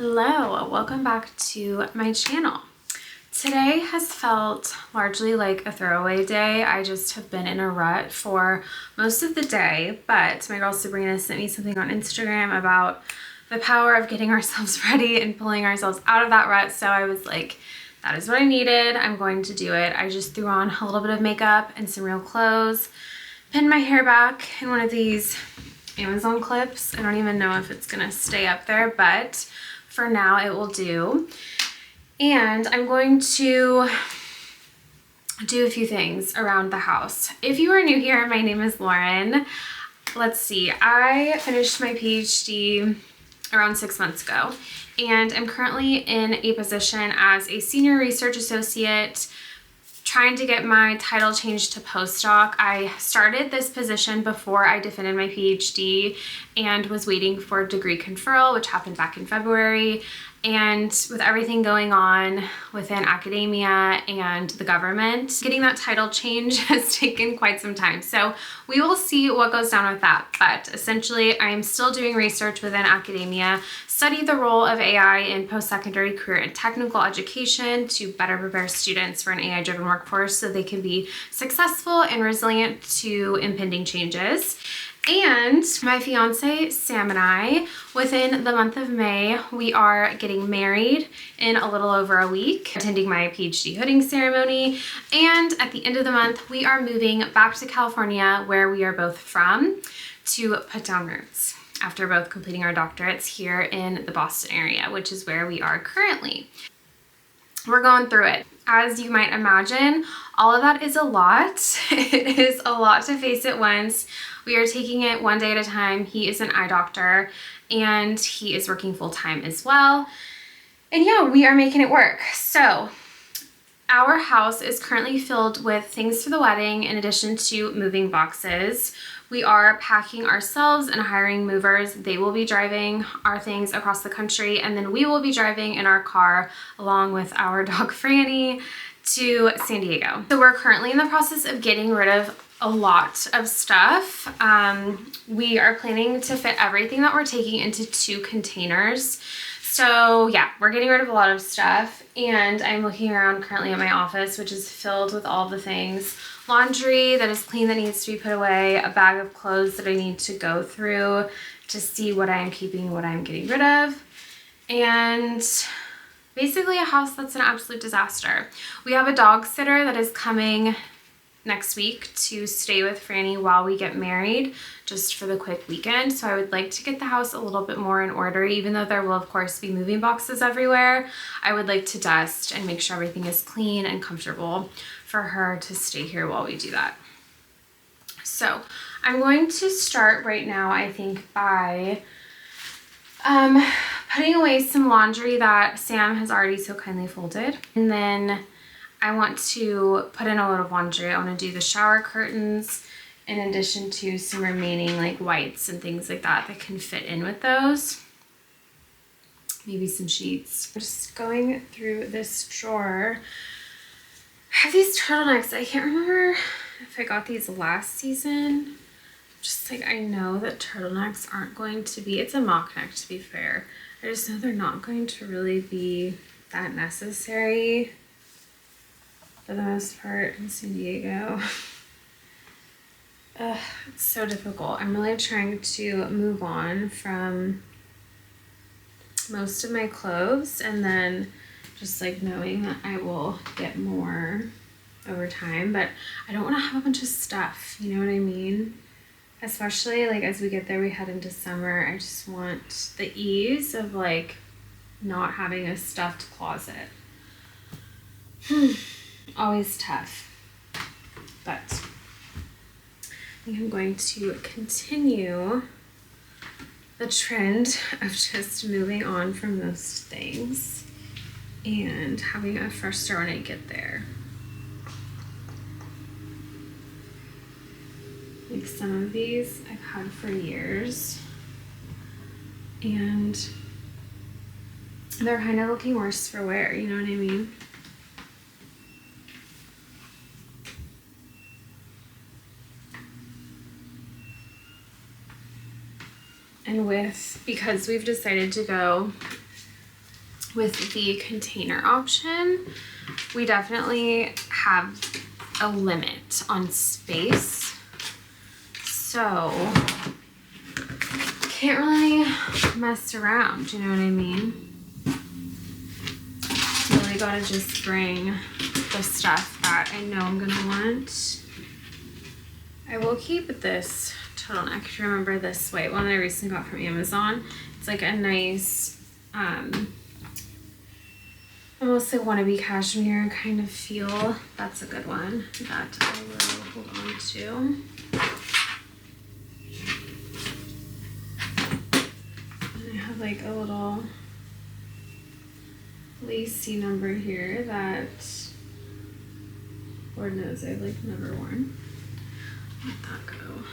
Hello, welcome back to my channel. Today has felt largely like a throwaway day. I just have been in a rut for most of the day, but my girl Sabrina sent me something on Instagram about the power of getting ourselves ready and pulling ourselves out of that rut. So I was like, that is what I needed. I'm going to do it. I just threw on a little bit of makeup and some real clothes, pinned my hair back in one of these Amazon clips. I don't even know if it's gonna stay up there, but for now it will do. And I'm going to do a few things around the house. If you are new here, my name is Lauren. Let's see, I finished my PhD around 6 months ago, and I'm currently in a position as a senior research associate trying to get my title changed to postdoc. I started this position before I defended my PhD and was waiting for degree conferral, which happened back in February. And with everything going on within academia and the government, getting that title change has taken quite some time. So we will see what goes down with that. But essentially, I am still doing research within academia, study the role of AI in post-secondary career and technical education to better prepare students for an AI-driven workforce so they can be successful and resilient to impending changes. And my fiance, Sam, and I, within the month of May, we are getting married in a little over a week, attending my PhD hooding ceremony. And at the end of the month, we are moving back to California, where we are both from, to put down roots after both completing our doctorates here in the Boston area, which is where we are currently. We're going through it. As you might imagine, all of that is a lot. It is a lot to face at once. We are taking it one day at a time. He is an eye doctor and he is working full-time as well. And yeah, we are making it work. So our house is currently filled with things for the wedding in addition to moving boxes. We are packing ourselves and hiring movers. They will be driving our things across the country, and then we will be driving in our car along with our dog Franny to San Diego. So we're currently in the process of getting rid of a lot of stuff. We are planning to fit everything that we're taking into 2 containers. So yeah, we're getting rid of a lot of stuff, and I'm looking around currently at my office, which is filled with all the things. Laundry that is clean that needs to be put away, a bag of clothes that I need to go through to see what I am keeping and what I'm getting rid of, and basically a house that's an absolute disaster. We have a dog sitter that is coming next week to stay with Franny while we get married, just for the quick weekend. So I would like to get the house a little bit more in order, even though there will of course be moving boxes everywhere. I would like to dust and make sure everything is clean and comfortable for her to stay here while we do that. So I'm going to start right now, I think, by putting away some laundry that Sam has already so kindly folded. And then I want to put in a load of laundry. I want to do the shower curtains in addition to some remaining like whites and things like that that can fit in with those. Maybe some sheets. Just going through this drawer. I have these turtlenecks. I can't remember if I got these last season. Just like, I know that turtlenecks aren't going to be, it's a mock neck to be fair. I just know they're not going to really be that necessary for the most part in San Diego. It's so difficult. I'm really trying to move on from most of my clothes, and then just like knowing that I will get more over time, but I don't want to have a bunch of stuff, you know what I mean? Especially like as we get there, we head into summer. I just want the ease of like not having a stuffed closet. Always tough, but I think I'm going to continue the trend of just moving on from most things and having a fresh start when I get there. Like some of these I've had for years, and they're kind of looking worse for wear, you know what I mean? And because we've decided to go with the container option, we definitely have a limit on space. So can't really mess around, you know what I mean? Really gotta just bring the stuff that I know I'm gonna want. I will keep this turtleneck, if you remember this white one that I recently got from Amazon. It's like a nice, almost like wannabe cashmere kind of feel. That's a good one that I will hold on to. And I have like a little lacy number here that Lord knows I've like never worn. Let that go.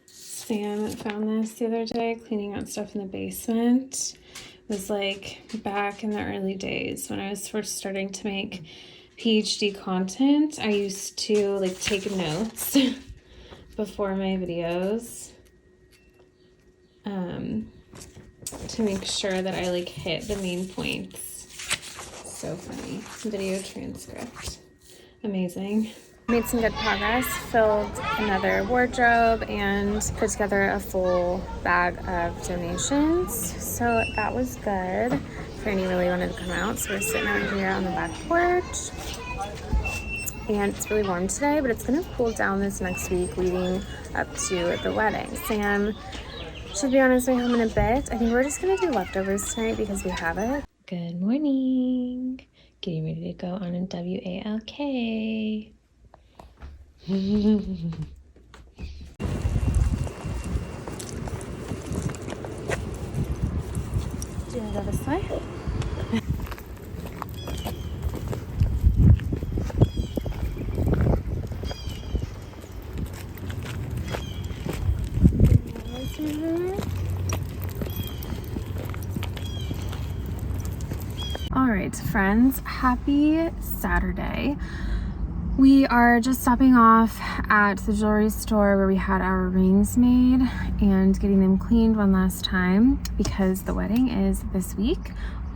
Sam found this the other day cleaning out stuff in the basement. It was like back in the early days when I was first starting to make PhD content. I used to like take notes before my videos to make sure that I like hit the main points. So funny. Video transcript. Amazing. Made some good progress, filled another wardrobe and put together a full bag of donations. So that was good. Franny really wanted to come out, so we're sitting out here on the back porch. And it's really warm today, but it's gonna cool down this next week leading up to the wedding. Sam should be on his way home in a bit. I think we're just gonna do leftovers tonight because we have it. Good morning. Getting ready to go on a WALK. Do you want to go this way? All right, friends, happy Saturday. We are just stopping off at the jewelry store where we had our rings made and getting them cleaned one last time because the wedding is this week.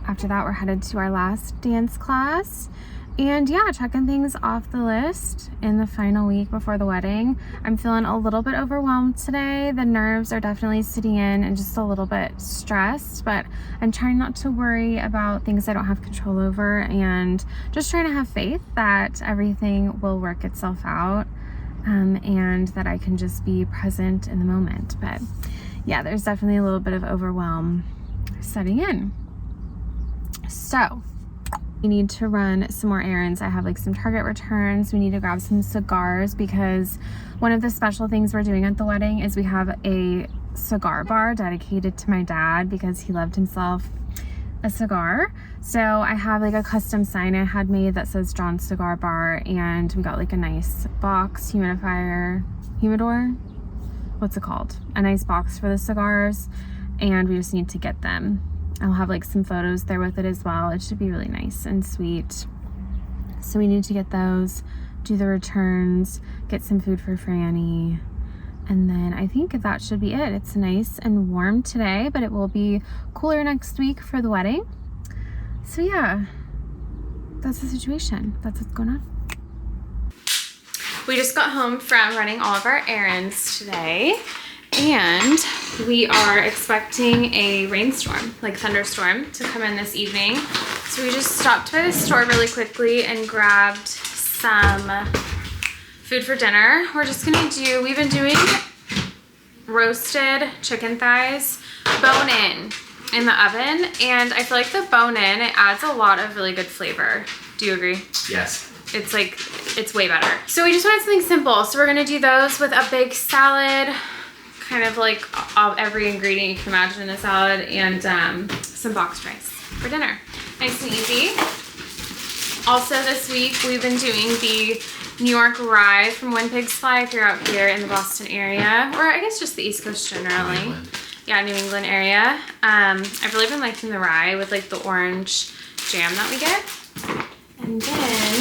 After that, we're headed to our last dance class. And yeah, checking things off the list in the final week before the wedding. I'm feeling a little bit overwhelmed today. The nerves are definitely sitting in and just a little bit stressed, but I'm trying not to worry about things I don't have control over and just trying to have faith that everything will work itself out and that I can just be present in the moment. But yeah, there's definitely a little bit of overwhelm setting in. So we need to run some more errands. I have like some Target returns. We need to grab some cigars because one of the special things we're doing at the wedding is we have a cigar bar dedicated to my dad because he loved himself a cigar. So I have like a custom sign I had made that says John's Cigar Bar, and we got like a nice box, humidor, what's it called? A nice box for the cigars, and we just need to get them. I'll have like some photos there with it as well. It should be really nice and sweet. So we need to get those, do the returns, get some food for Franny, and then I think that should be it. It's nice and warm today, but it will be cooler next week for the wedding. So yeah, that's the situation. That's what's going on. We just got home from running all of our errands today, and we are expecting a rainstorm, like thunderstorm, to come in this evening. So we just stopped by the store really quickly and grabbed some food for dinner. We're just gonna we've been doing roasted chicken thighs, bone in the oven, and I feel like the bone in, it adds a lot of really good flavor. Do you agree? Yes. It's like, it's way better. So we just wanted something simple. So we're gonna do those with a big salad, kind of like every ingredient you can imagine in a salad, and some boxed rice for dinner. Nice and easy. Also this week we've been doing the New York rye from When Pigs Fly if you're out here in the Boston area, or I guess just the East Coast generally. New England. Yeah, New England area. I've really been liking the rye with like the orange jam that we get. And then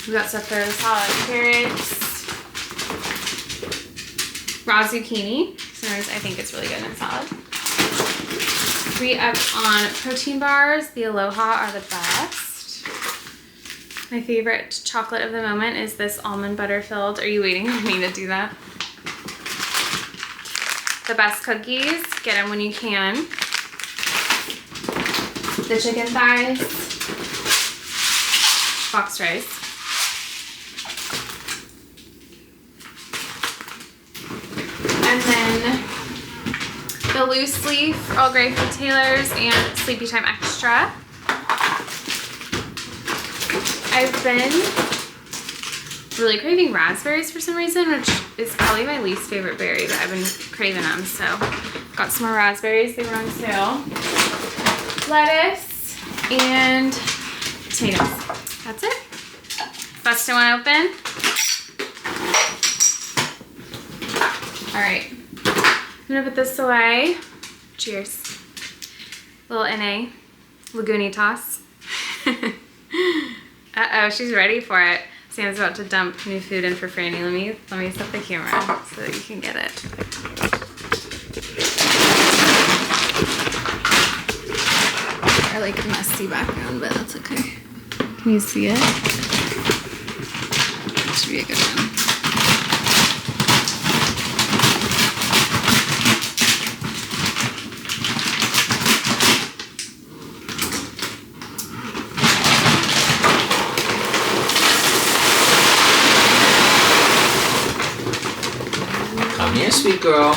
we got stuff for the salad. Carrots, raw zucchini. Sinners, I think it's really good and solid. Re-up on protein bars. The Aloha are the best. My favorite chocolate of the moment is this almond butter filled. Are you waiting on me to do that? The best cookies. Get them when you can. The chicken thighs. Boxed rice. And then the loose leaf Earl Grey from Taylor's and Sleepy Time Extra. I've been really craving raspberries for some reason, which is probably my least favorite berry, but I've been craving them. So got some more raspberries. They were on sale. Lettuce and potatoes. That's it. Busting one open. All right. I'm gonna put this away. Cheers. Little NA. Lagunitas. Uh-oh, she's ready for it. Sam's about to dump new food in for Franny. Let me set the camera so that you can get it. I like a messy background, but that's okay. Can you see it? That should be a good one. Come here, sweet girl.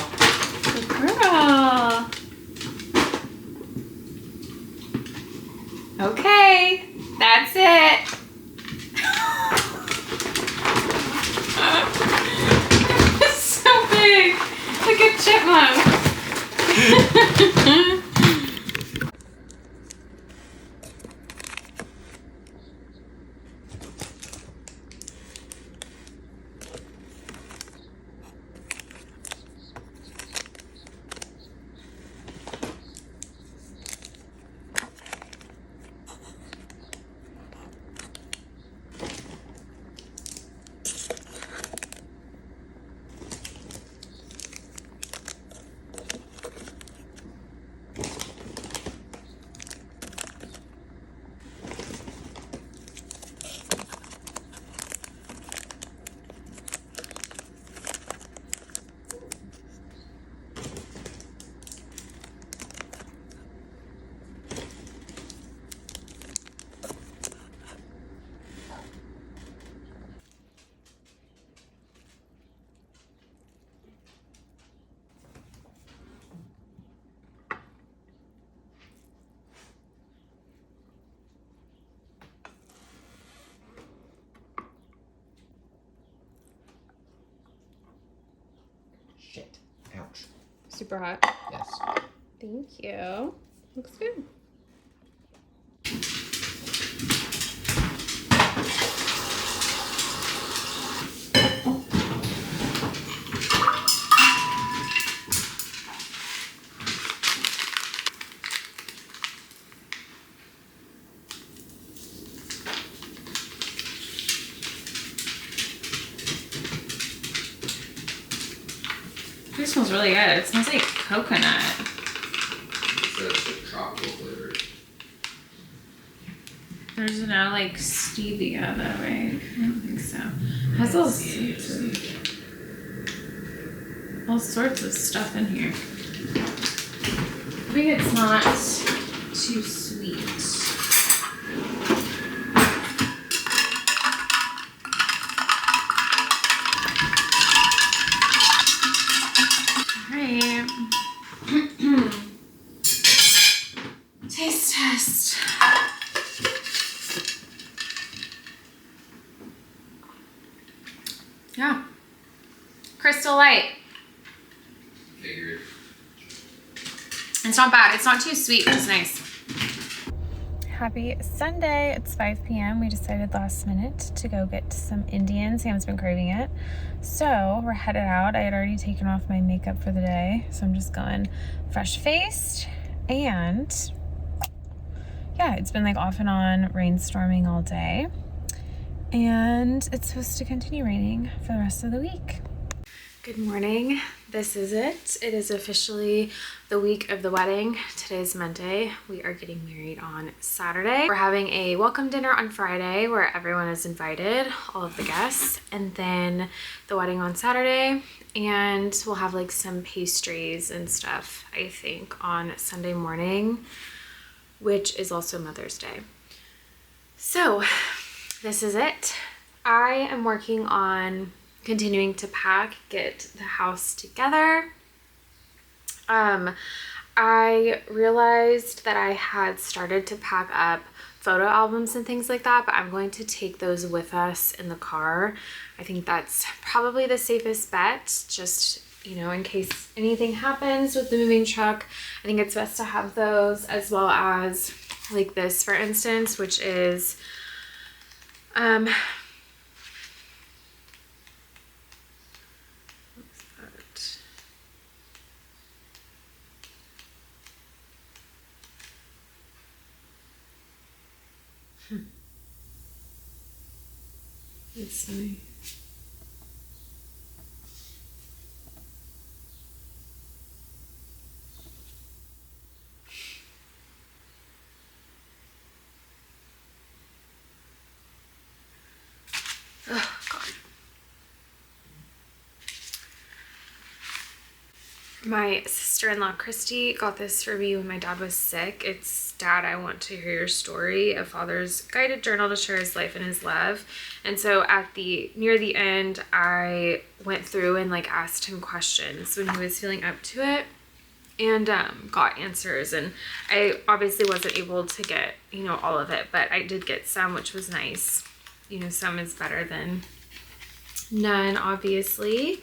Good girl. Okay, that's it. It's so big, like a chipmunk. Shit. Ouch. Super hot. Yes. Thank you. Looks good. It smells really good. It smells like coconut. It's a tropical flavor. There's no like stevia though, right? I don't think so. It has all sorts of stuff in here. I think it's not too sweet. Taste test. Yeah. Crystal Light. Figured. It's not bad. It's not too sweet, which is nice. Happy Sunday. It's 5 p.m. We decided last minute to go get some Indian. Sam's been craving it. So we're headed out. I had already taken off my makeup for the day. So I'm just going fresh-faced. And yeah, it's been like off and on rainstorming all day. And it's supposed to continue raining for the rest of the week. Good morning. This is it. It is officially the week of the wedding. Today's Monday. We are getting married on Saturday. We're having a welcome dinner on Friday where everyone is invited, all of the guests, and then the wedding on Saturday. And we'll have like some pastries and stuff, I think, on Sunday morning, which is also Mother's Day. So this is it. I am working on continuing to pack, get the house together. I realized that I had started to pack up photo albums and things like that, but I'm going to take those with us in the car. I think that's probably the safest bet, just, you know, in case anything happens with the moving truck. I think it's best to have those, as well as like this, for instance, which is let's see. Oh, God. My sister-in-law Christy got this for me when my dad was sick. It's Dad, I Want to Hear Your Story, a father's guided journal to share his life and his love. And so near the end, I went through and like asked him questions when he was feeling up to it, and got answers. And I obviously wasn't able to get, you know, all of it, but I did get some, which was nice. You know, some is better than none, obviously.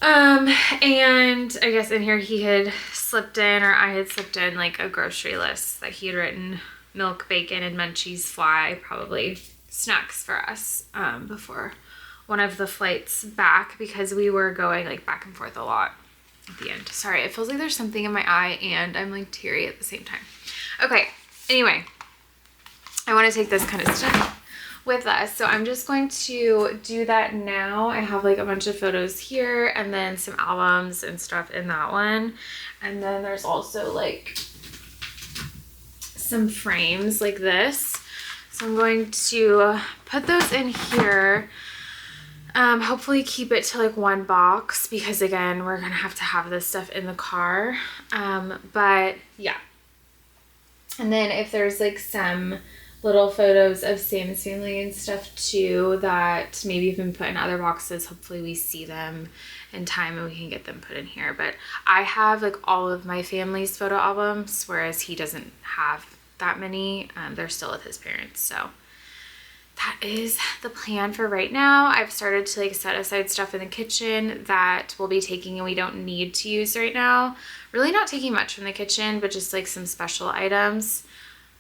And I guess in here he had slipped in, or I had slipped in, like a grocery list that he had written: milk, bacon, and Munchies fly, probably snacks for us before one of the flights back, because we were going like back and forth a lot at the end. Sorry, it feels like there's something in my eye and I'm like teary at the same time. Okay, anyway, I want to take this kind of stuff with us, so I'm just going to do that now. I have like a bunch of photos here, and then some albums and stuff in that one, and then there's also like some frames like this, so I'm going to put those in here. Hopefully keep it to like one box, because again, we're gonna have to have this stuff in the car. But yeah, and then if there's like some little photos of Sam's family and stuff too that maybe have been put in other boxes, hopefully we see them in time and we can get them put in here. But I have like all of my family's photo albums, whereas he doesn't have that many. They're still with his parents. So that is the plan for right now. I've started to like set aside stuff in the kitchen that we'll be taking and we don't need to use right now. Really not taking much from the kitchen, but just like some special items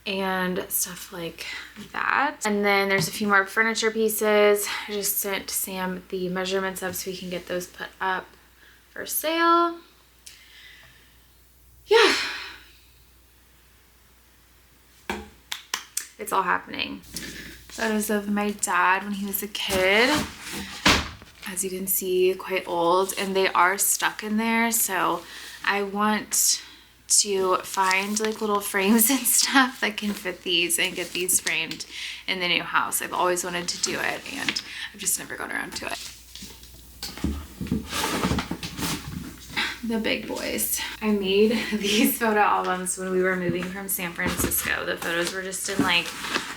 and stuff like that. And then there's a few more furniture pieces. I just sent Sam the measurements of so we can get those put up for sale. Yeah. It's all happening. Photos of my dad when he was a kid. As you can see, quite old, and they are stuck in there, so I want to find like little frames and stuff that can fit these and get these framed in the new house. I've always wanted to do it, and I've just never got around to it. The big boys. I made these photo albums when we were moving from San Francisco. The photos were just in like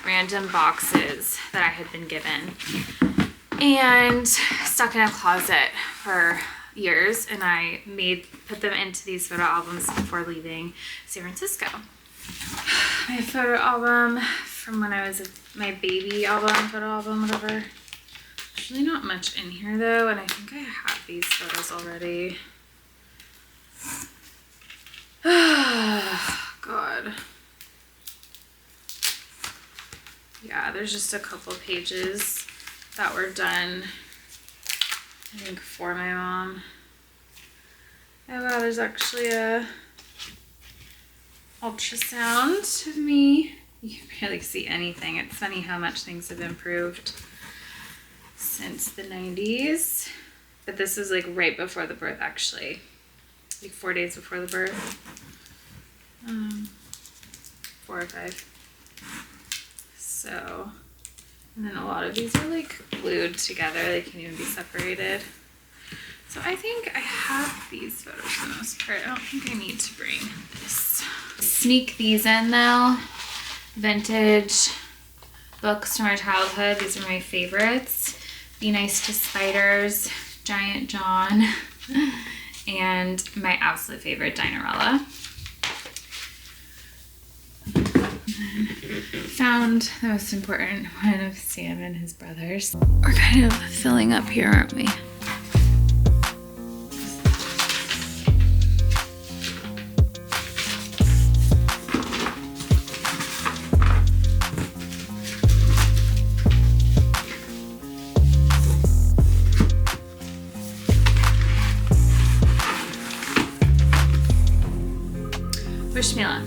random boxes that I had been given and stuck in a closet for years, and I put them into these photo albums before leaving San Francisco. My photo album from when I was my baby album, photo album, whatever. There's really not much in here though, and I think I have these photos already. God. Yeah, there's just a couple pages that were done, I think, for my mom. Oh wow, there's actually a ultrasound of me. You can barely see anything. It's funny how much things have improved since the 90s. But this was like right before the birth, actually. Like 4 days before the birth. 4 or 5. So, and then a lot of these are like glued together. They can even be separated. So I think I have these photos for the most part. I don't think I need to bring this. Sneak these in though. Vintage books from our childhood. These are my favorites. Be Nice to Spiders, Giant John, and my absolute favorite, Dinerella. Found the most important one of Sam and his brothers. We're kind of filling up here, aren't we? Wish me luck.